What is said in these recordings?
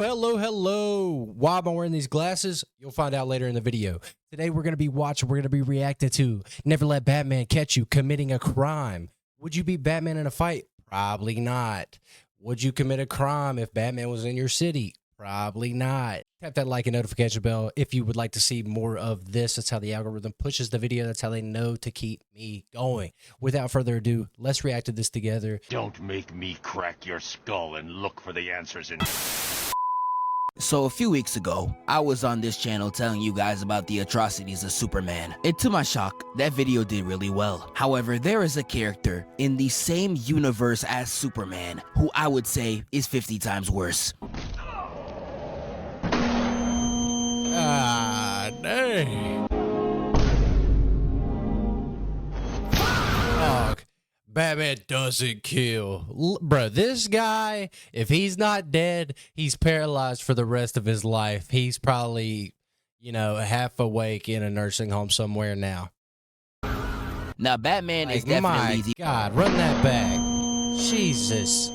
Hello. Why am I wearing these glasses? You'll find out later in the video. Today we're going to be reacting to Never Let Batman Catch You Committing a Crime. Would you beat Batman in a fight? Probably not. Would you commit a crime if Batman was in your city? Probably not. Tap that like and notification bell if you would like to see more of this. That's how the algorithm pushes the video. That's how they know to keep me going. Without further ado, let's react to this together. Don't make me crack your skull and look for the answers in... So a few weeks ago, I was on this channel telling you guys about the atrocities of Superman. And to my shock, that video did really well. However, there is a character in the same universe as Superman who I would say is 50 times worse. Ah, dang. Fuck. Batman doesn't kill. Bro, this guy, if he's not dead, he's paralyzed for the rest of his life. He's probably, half awake in a nursing home somewhere now. Now, Batman is definitely... My God, run that back. Jesus.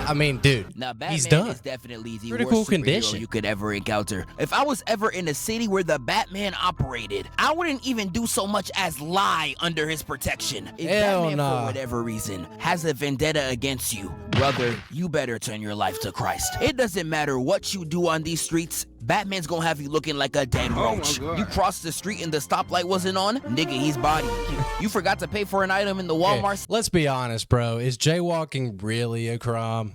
I mean, dude, now, Batman he's done. Is definitely the Critical worst condition superhero you could ever encounter. If I was ever in a city where the Batman operated, I wouldn't even do so much as lie under his protection. If Batman, for whatever reason, has a vendetta against you, brother, you better turn your life to Christ. It doesn't matter what you do on these streets, Batman's gonna have you looking like a dead roach. You crossed the street and the stoplight wasn't on? Nigga, he's bodying you. You forgot to pay for an item in the Walmart. Okay, let's be honest, bro. Is jaywalking really a crime?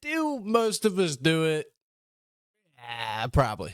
Do most of us do it? Probably.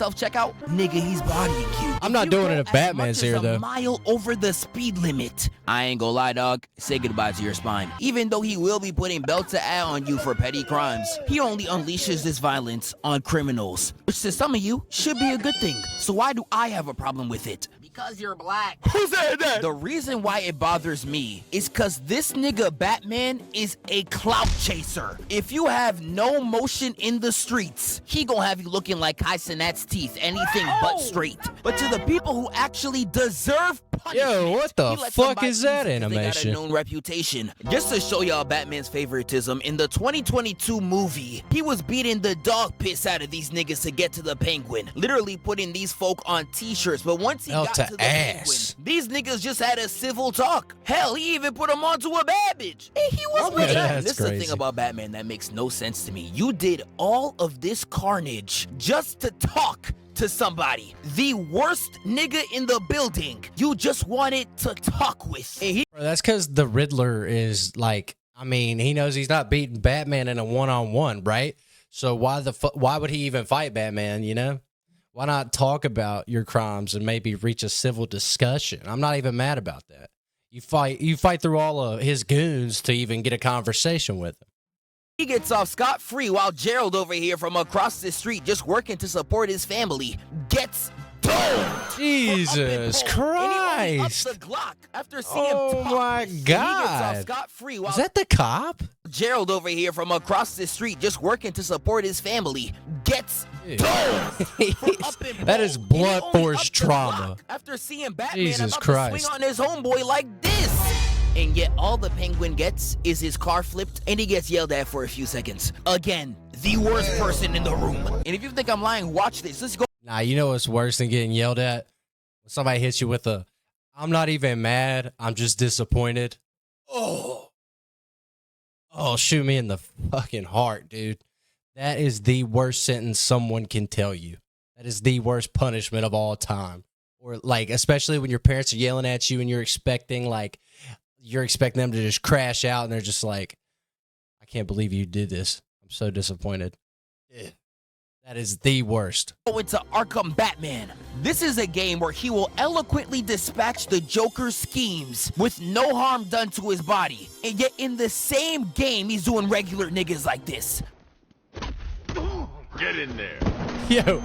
Self-checkout? Nigga, he's bodying you. I'm not doing it if Batman's here, though. A mile over the speed limit. I ain't gonna lie, dog. Say goodbye to your spine. Even though he will be putting belt to ass on you for petty crimes, he only unleashes this violence on criminals, which to some of you should be a good thing. So why do I have a problem with it? Because you're black. Who said that? The reason why it bothers me is because this nigga Batman is a clout chaser. If you have no motion in the streets, he gonna have you looking like Kai Cenat's teeth, anything but straight. But to the people who actually deserve punishment, yo, what the fuck is that animation? They got a known reputation. Just to show y'all Batman's favoritism, in the 2022 movie, he was beating the dog piss out of these niggas to get to the Penguin, literally putting these folk on t-shirts. But once he got to the Penguin, these niggas just had a civil talk. Hell, he even put him onto a bad bitch. And he was with her. This is the thing about Batman that makes no sense to me. You did all of this carnage just to talk to somebody. The worst nigga in the building. You just wanted to talk with. Bro, that's because the Riddler is like, he knows he's not beating Batman in a one-on-one, right? So why would he even fight Batman, Why not talk about your crimes and maybe reach a civil discussion? I'm not even mad about that. You fight through all of his goons to even get a conversation with him. He gets off scot-free while Gerald over here from across the street just working to support his family gets domed. Jesus Christ. The Glock after seeing oh my God. Is that the cop? Gerald over here from across the street just working to support his family gets domed. That is blunt force trauma. After seeing Batman Jesus about Christ. to swing on his homeboy like this. And yet all the Penguin gets is his car flipped and he gets yelled at for a few seconds. Again, the worst person in the room. And if you think I'm lying, watch this. Let's go. Nah, you know what's worse than getting yelled at? When somebody hits you with a, I'm not even mad, I'm just disappointed. Oh, shoot me in the fucking heart, dude. That is the worst sentence someone can tell you. That is the worst punishment of all time. Or like, especially when your parents are yelling at you and you're expecting them to just crash out and they're just like, I can't believe you did this. I'm so disappointed. Yeah. That is the worst. Go into Arkham Batman. This is a game where he will eloquently dispatch the Joker's schemes with no harm done to his body. And yet in the same game, he's doing regular niggas like this. Get in there. Yo.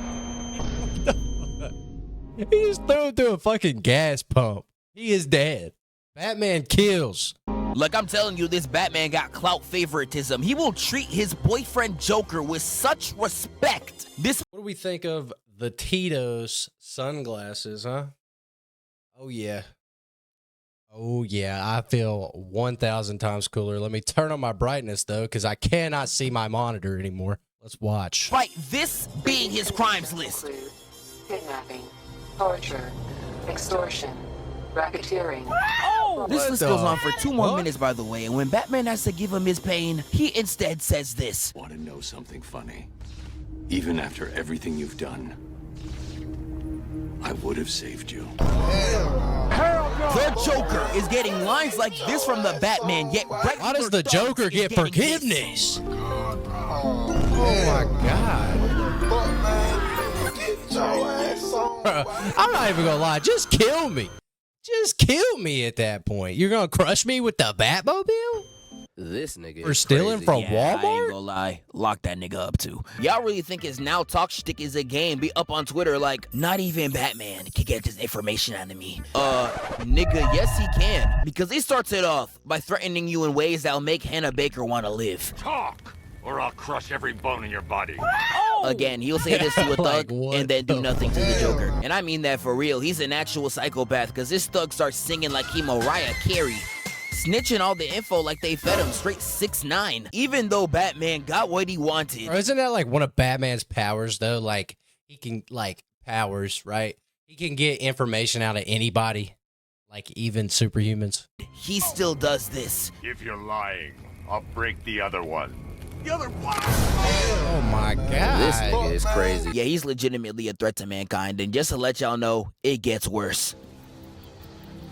He just threw him through a fucking gas pump. He is dead. Batman kills. Like I'm telling you, this Batman got clout favoritism. He will treat his boyfriend Joker with such respect. What do we think of the Tito's sunglasses, huh? Oh, yeah. Oh, yeah, I feel 1,000 times cooler. Let me turn on my brightness, though, because I cannot see my monitor anymore. Let's watch. Right, this being his crimes list. Kidnapping, torture, extortion, racketeering. This list goes on for 2 more minutes, by the way, and when Batman has to give him his pain, he instead says this. Want to know something funny? Even after everything you've done, I would have saved you. The Joker is getting lines like this from the Batman, yet Why does the Joker get forgiveness? Oh my God. Bro, I'm not even gonna lie. Just kill me. Just kill me at that point. You're gonna crush me with the Batmobile? This nigga For is stealing crazy. from I ain't Walmart? gonna lie. Lock that nigga up too. Y'all really think his now talk shtick is a game? Be up on Twitter like, not even Batman can get this information out of me. Nigga, yes he can. Because he starts it off by threatening you in ways that'll make Hannah Baker wanna live. Talk, or I'll crush every bone in your body. Again, he'll say this to a Like, thug what and then do the nothing to the Joker. And I mean that for real. He's an actual psychopath because this thug starts singing like he Mariah Carey. Snitching all the info like they fed him straight 6ix9ine. Even though Batman got what he wanted. Bro, isn't that like one of Batman's powers though? Like he can powers, right? He can get information out of anybody, like even superhumans. He still does this. If you're lying, I'll break the other one. Oh my God. This nigga is crazy. Yeah, he's legitimately a threat to mankind. And just to let y'all know, it gets worse.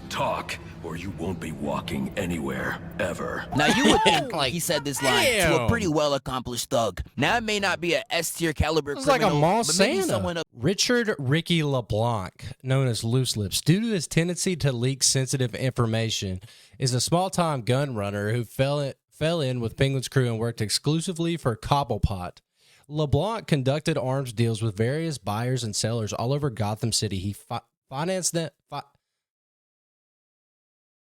Talk, or you won't be walking anywhere, ever. Now, you would think Like, he said this line to damn. a pretty well-accomplished thug. Now, it may not be a S-tier caliber It's like a criminal, mall but maybe Santa. someone Richard Ricky LeBlanc, known as Loose Lips, due to his tendency to leak sensitive information, is a small-time gun runner who fell in with Penguin's crew and worked exclusively for Cobblepot. LeBlanc conducted arms deals with various buyers and sellers all over Gotham City. He financed them.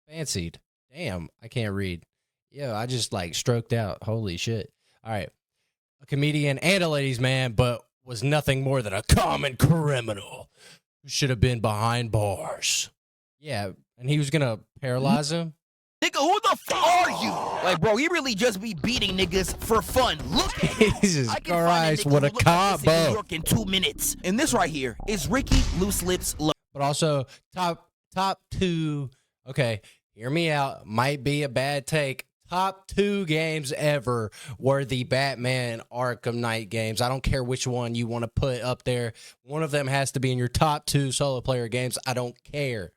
Fancied. Damn, I can't read. Yeah, I just like stroked out. Holy shit. All right. A comedian and a ladies' man, but was nothing more than a common criminal who should have been behind bars. Yeah, and he was going to paralyze him. Nigga, who the f are you? Like, bro, he really just be beating niggas for fun. Look at him. Jesus I can find Christ, nigga what who a look like this in New combo. York in 2 minutes. And this right here is Ricky Loose Lips. But also, top 2. Okay, hear me out. Might be a bad take. Top 2 games ever were the Batman Arkham Knight games. I don't care which one you want to put up there. One of them has to be in your top 2 solo player games. I don't care.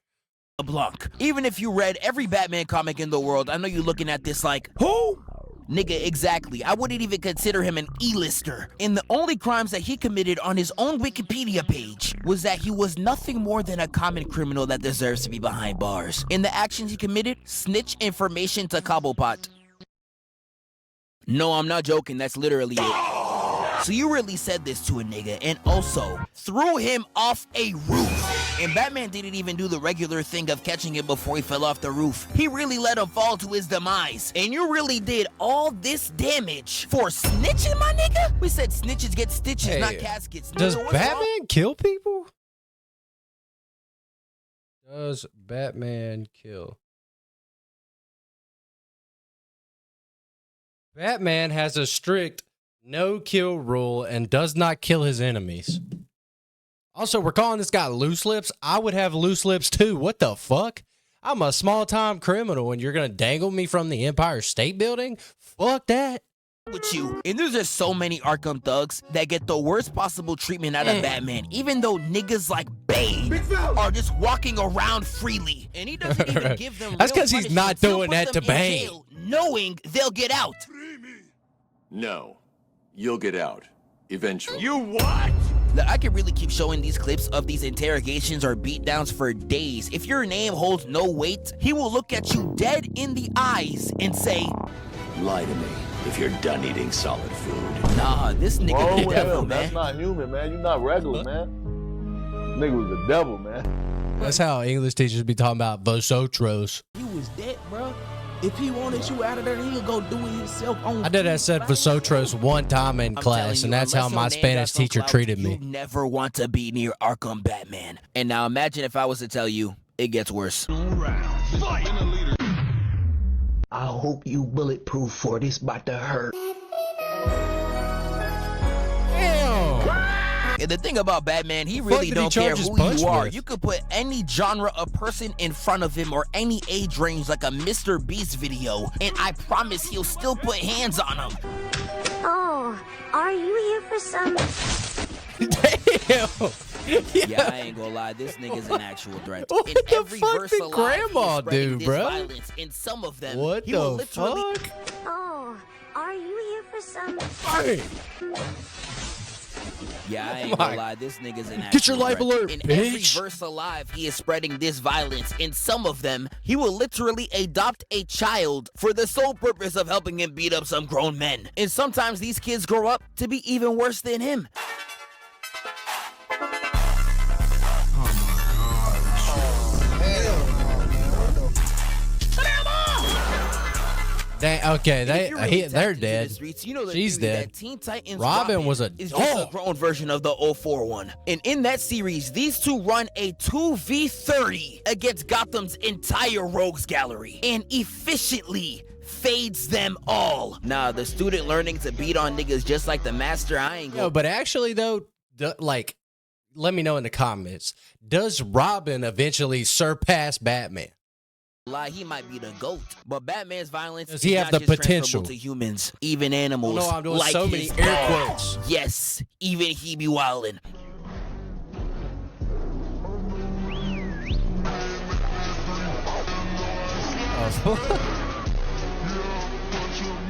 LeBlanc. Even if you read every Batman comic in the world, I know you're looking at this like, who? Nigga, exactly. I wouldn't even consider him an E-lister. And the only crimes that he committed on his own Wikipedia page was that he was nothing more than a common criminal that deserves to be behind bars. In the actions he committed, snitch information to Cobblepot. No, I'm not joking. That's literally it. So you really said this to a nigga and also threw him off a roof. And Batman didn't even do the regular thing of catching him before he fell off the roof. He really let him fall to his demise. And you really did all this damage for snitching, my nigga? We said snitches get stitches, Hey, not caskets. Does Nigga, what's wrong? Batman kill people? Does Batman kill? Batman has a strict no-kill rule and does not kill his enemies. Also, we're calling this guy Loose Lips. I would have loose lips too. What the fuck? I'm a small-time criminal and you're going to dangle me from the Empire State Building? Fuck that. With you. And there's just so many Arkham thugs that get the worst possible treatment out of Batman, even though niggas like Bane are just walking around freely. And he doesn't even give them That's real 'cause he's punishment. not He'll doing put that them to in Bane. jail, knowing they'll get out. No, you'll get out, eventually. You what? Look, I could really keep showing these clips of these interrogations or beatdowns for days. If your name holds no weight, he will look at you dead in the eyes and say, Lie to me if you're done eating solid food. nah, this nigga Wrong the with devil, him. That's man. not human, man. You're not regular, man. Nigga was the devil, man. That's how English teachers be talking about vosotros. You was dead, bro. If he wanted you out of there, he'll go do it himself on. I did that said vosotros one time in I'm class, telling and you, that's how unless my your name Spanish got some teacher clout, treated me. You never want to be near Arkham Batman. And now imagine if I was to tell you it gets worse. I hope you bulletproof for this about to hurt. And the thing about Batman, he really don't care who you are. You could put any genre of person in front of him or any age range like a Mr. Beast video, and I promise he'll still put hands on him. Oh, are you here for some... Damn. Yeah, I ain't gonna lie, this nigga's an actual threat. What In the every fuck verse did alive, Grandma he's spreading do, this bro? violence. In some of them, What he will the literally... fuck? Oh, are you here for some... Hey. Yeah, I ain't gonna lie, this nigga's an actual Get your life threat. alert, In bitch. every verse alive, he is spreading this violence. In some of them, he will literally adopt a child for the sole purpose of helping him beat up some grown men. And sometimes these kids grow up to be even worse than him. Okay, If you're really they're tapped into dead. the streets, you know the She's theory dead. that Teen Titans Robin was a is just a dog. grown version of the 04 one. And in that series, these two run a 2v30 against Gotham's entire rogues gallery and efficiently fades them all. Nah, the student learning to beat on niggas just like the master, I ain't No, gonna... but actually though, like, let me know in the comments. Does Robin eventually surpass Batman? lie, he might be the GOAT. But Batman's violence Does he is have not the just potential? transferable to humans, even animals. Oh, no, I'm doing like so many his air dog. quotes. Yes, even he be wildin'.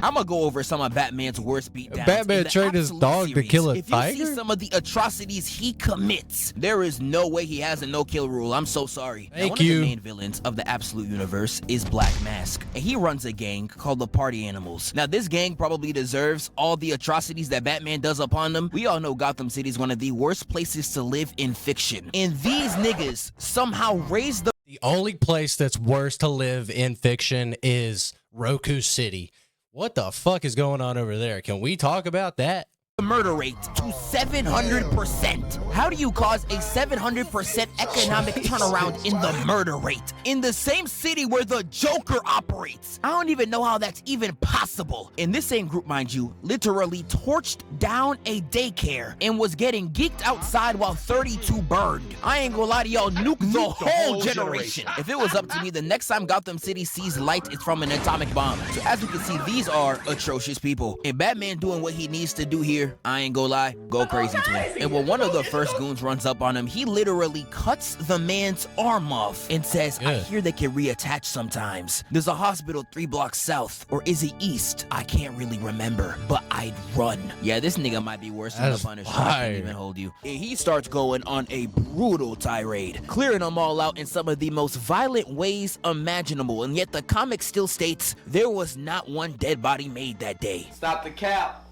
I'm gonna go over some of Batman's worst beatdowns. Batman trained his dog to kill a If you tiger? see some of the atrocities he commits, there is no way he has a no-kill rule. I'm so sorry. Now, Thank one you. of the main villains of the Absolute Universe is Black Mask, and he runs a gang called the Party Animals. Now, this gang probably deserves all the atrocities that Batman does upon them. We all know Gotham City is one of the worst places to live in fiction, and these niggas somehow raise the only place that's worse to live in fiction is Roku City. What the fuck is going on over there? Can we talk about that? murder rate to 700%. How do you cause a 700% economic turnaround in the murder rate in the same city where the Joker operates? I don't even know how that's even possible. And this same group, mind you, literally torched down a daycare and was getting geeked outside while 32 burned. I ain't gonna lie to y'all, nuke the whole generation. If it was up to me, the next time Gotham City sees light, it's from an atomic bomb. So as you can see, these are atrocious people. And Batman doing what he needs to do here, I ain't gonna lie, go crazy to him. And when one of the first goons runs up on him, he literally cuts the man's arm off and says, I hear they can reattach sometimes. There's a hospital 3 blocks south, or is it east? I can't really remember, but I'd run. Yeah, this nigga might be worse than the Punisher. I can't even hold you. And he starts going on a brutal tirade, clearing them all out in some of the most violent ways imaginable. And yet the comic still states there was not one dead body made that day. Stop the cap.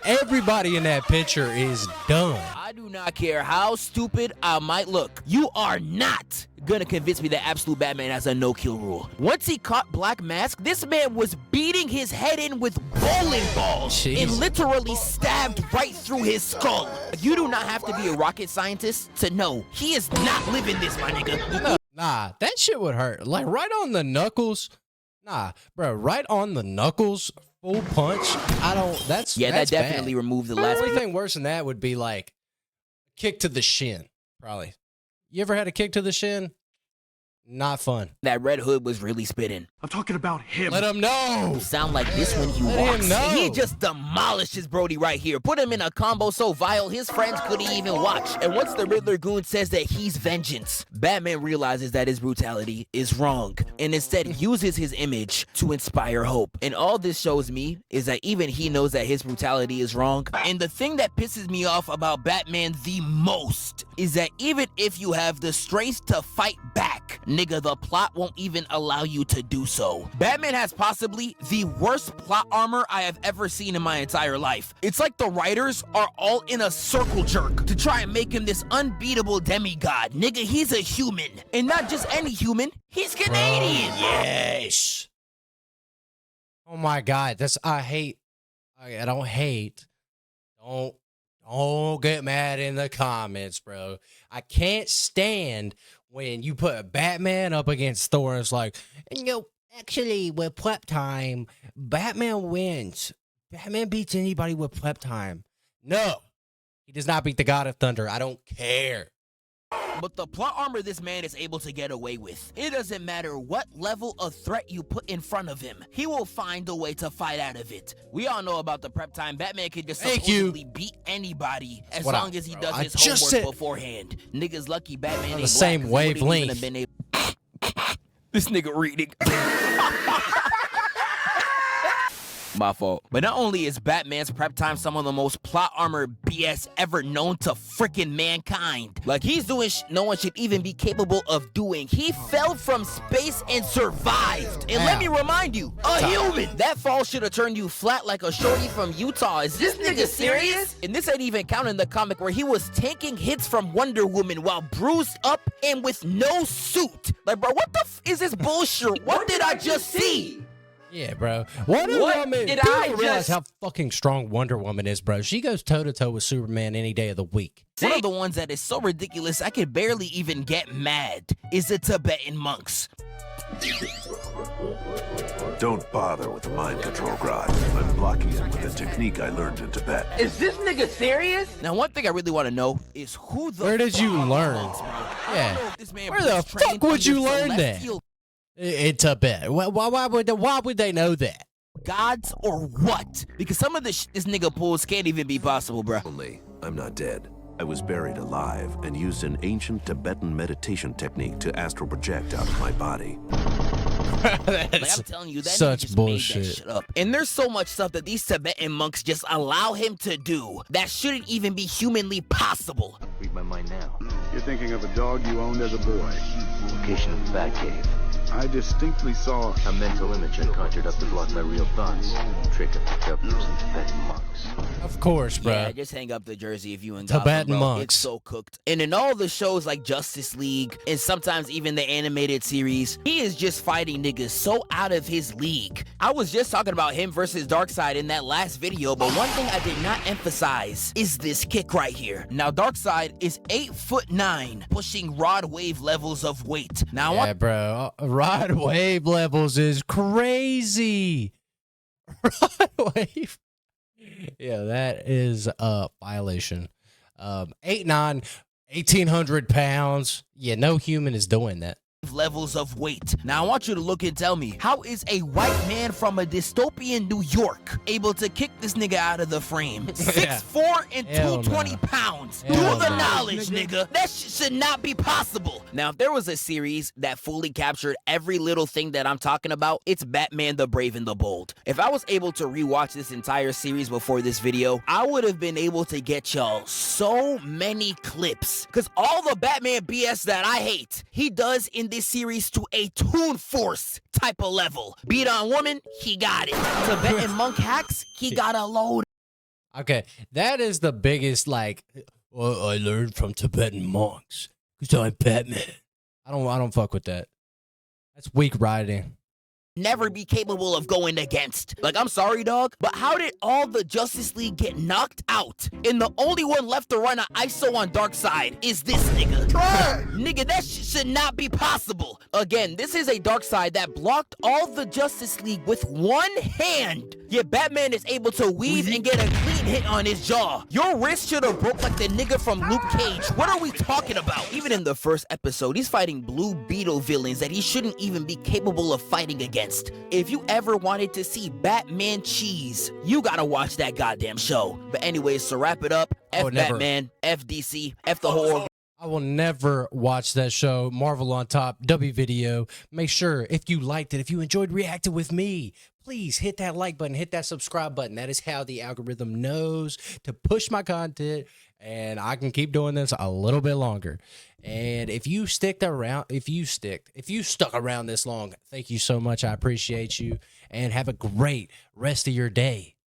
Everybody in that picture is done. I do not care how stupid I might look. You are not gonna convince me that Absolute Batman has a no-kill rule. Once he caught Black Mask, this man was beating his head in with bowling balls and literally stabbed right through his skull. You do not have to be a rocket scientist to know he is not living this, my nigga. Nah, that shit would hurt. Like right on the knuckles. Nah, bro, right on the knuckles. Full punch. That's that definitely bad. removed the last. Only thing worse than that would be like kick to the shin. Probably. You ever had a kick to the shin? Not fun. That Red Hood was really spitting. I'm talking about him. Let him know. You sound like this when he Let walks. him know. He just demolishes Brody right here. Put him in a combo so vile his friends couldn't even watch. And once the Riddler goon says that he's vengeance, Batman realizes that his brutality is wrong and instead uses his image to inspire hope. And all this shows me is that even he knows that his brutality is wrong. And the thing that pisses me off about Batman the most is that even if you have the strength to fight back, nigga, the plot won't even allow you to do so. Batman has possibly the worst plot armor I have ever seen in my entire life. It's like the writers are all in a circle jerk to try and make him this unbeatable demigod. Nigga, he's a human. And not just any human, he's Canadian. Yes. Oh my God. I don't hate. Don't get mad in the comments, bro. I can't stand when you put Batman up against Thor, it's like, actually, with prep time, Batman wins. Batman beats anybody with prep time. No, he does not beat the God of Thunder. I don't care. But the plot armor this man is able to get away with, it doesn't matter what level of threat you put in front of him, he will find a way to fight out of it. We all know about the prep time. Batman can just supposedly beat anybody as long as he does his homework beforehand. Niggas lucky Batman ain't the same wavelength. This nigga reading. My fault. But not only is Batman's prep time some of the most plot armor BS ever known to freaking mankind. Like, he's doing no one should even be capable of doing. He fell from space and survived. And let me remind you, a human. That fall should have turned you flat like a shorty from Utah. Is this nigga serious? And this ain't even counting the comic where he was taking hits from Wonder Woman while bruised up and with no suit. Like, bro, what the is this bullshit? What did I just see? Yeah, bro. Wonder Woman. Did I realize how fucking strong Wonder Woman is, bro? She goes toe to toe with Superman any day of the week. One of the ones that is so ridiculous I could barely even get mad is the Tibetan monks. Don't bother with the mind control rod. I'm blocking it with a technique I learned in Tibet. Is this nigga serious? Now, one thing I really want to know is who the Where did you learn? Yeah. Where the fuck would you learn that? In Tibet. Why would they know that? Gods or what? Because some of the shit this nigga pulls can't even be possible, bro. Only, I'm not dead. I was buried alive and used an ancient Tibetan meditation technique to astral project out of my body. Like, I'm telling you, that such just bullshit. Made that shit up. And there's so much stuff that these Tibetan monks just allow him to do that shouldn't even be humanly possible. Read my mind now. You're thinking of a dog you owned as a boy. Location of the Batcave. I distinctly saw a mental image I conjured up to block my real thoughts. Trick I picked up from some Tibetan monks. Of course, bro. Yeah, just hang up the jersey if you in Tibetan Gotham, bro. monks. It's so cooked. And in all the shows like Justice League and sometimes even the animated series, he is just fighting niggas so out of his league. I was just talking about him versus Darkseid in that last video, but one thing I did not emphasize is this kick right here. Now, Darkseid is 8'9", pushing rod wave levels of weight. Now, yeah, bro. Rod wave levels is crazy. Rod wave. Yeah, that is a violation. 8'9", 1,800 pounds. Yeah, no human is doing that. Levels of weight. Now I want you to look and tell me, how is a white man from a dystopian New York able to kick this nigga out of the frame? 6'4" and 220 pounds. Do the knowledge, nigga. That should not be possible. Now, if there was a series that fully captured every little thing that I'm talking about, it's Batman the Brave and the Bold. If I was able to rewatch this entire series before this video, I would have been able to get y'all so many clips. Because all the Batman BS that I hate, he does in this series to a Toon Force type of level. Beat on woman, he got it. Tibetan monk hacks, he got a load. Okay, that is the biggest, like, well, I learned from Tibetan monks because I'm Batman. I don't fuck with that. That's weak writing. Never be capable of going against. Like, I'm sorry, dog, but how did all the Justice League get knocked out? And the only one left to run an ISO on Darkseid is this nigga. Nigga, that should not be possible. Again, this is a Darkseid that blocked all the Justice League with one hand. Yet Batman is able to weave and get a clean hit on his jaw. Your wrist should have broke like the nigga from Luke Cage. What are we talking about? Even in the first episode, he's fighting Blue Beetle villains that he shouldn't even be capable of fighting against. If you ever wanted to see Batman cheese, you gotta watch that goddamn show. But anyways, to wrap it up, F Batman, F DC, F the whole... I will never watch that show. Marvel on Top, W Video. Make sure, if you liked it, if you enjoyed reacting with me, please hit that like button, hit that subscribe button. That is how the algorithm knows to push my content, and I can keep doing this a little bit longer. And if you stuck around this long, thank you so much. I appreciate you, and have a great rest of your day.